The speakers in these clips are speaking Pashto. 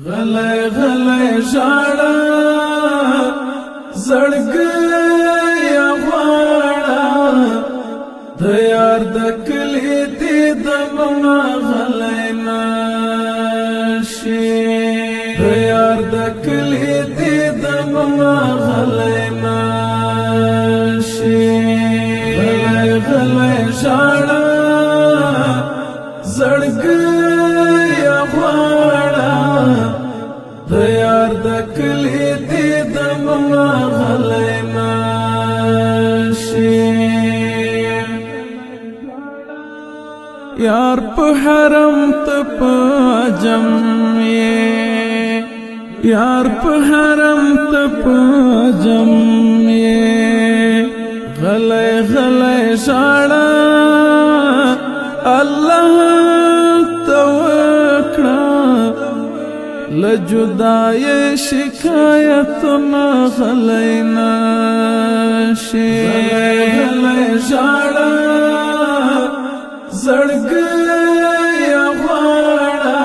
غلی غلی ژاړه زړګی غواړه د یار د کلی دیدمه غلی نشي د یار د کلی دیدمه غلی نشي غلی غلی ژاړه زړګی غواړه د یار د کلی دیدمه غلی نشي یار په حرم ته په عجم یې یار په حرم ته په عجم یې غلی غلی ژاړه الله ته وکړه لجدای شکایتونه غلی نشي غلی ژاړه زړګی غواړه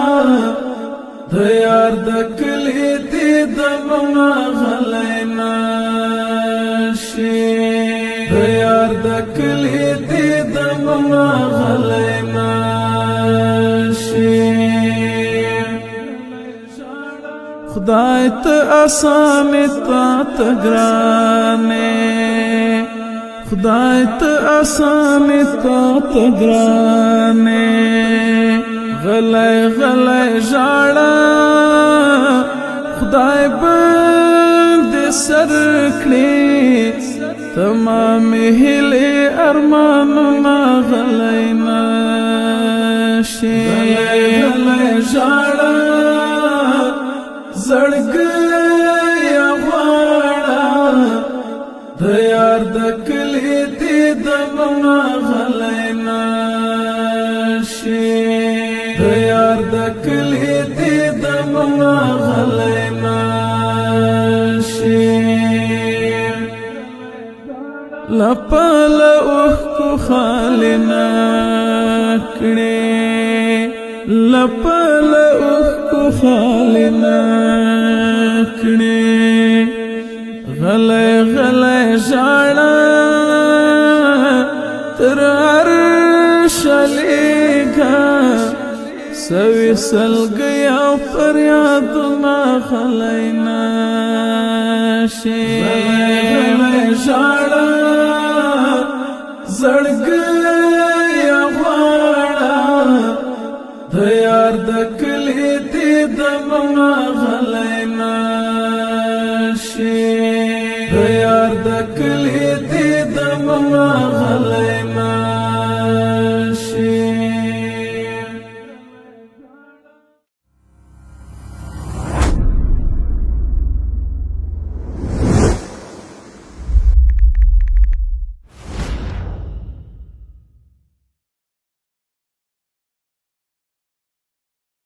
د یار د کلی دیدمه غلی نشي د یار د کلی دیدمه غلی نشي خدای ته آسان تا تګرانه خدای ته آسان تا تګرانه غلی غلی ژاړه خدای باندې سر کړي تمام هیلې ارمانونه غلی نشي غلی ژاړه زړګی غواړه د یار د کلی دیدمه غلی نشي د یار د کلی دیدمه غلی نشي لپل اوښکو خالی نکړې لپل اوښکو خالی نکړې غلی غلی ژاړه تر عرش لیږه سوي سلګۍ او فریادونه غلی نشي غلی ژاړه زړګی غواړه د یار د کلی دیدمه غلی نشي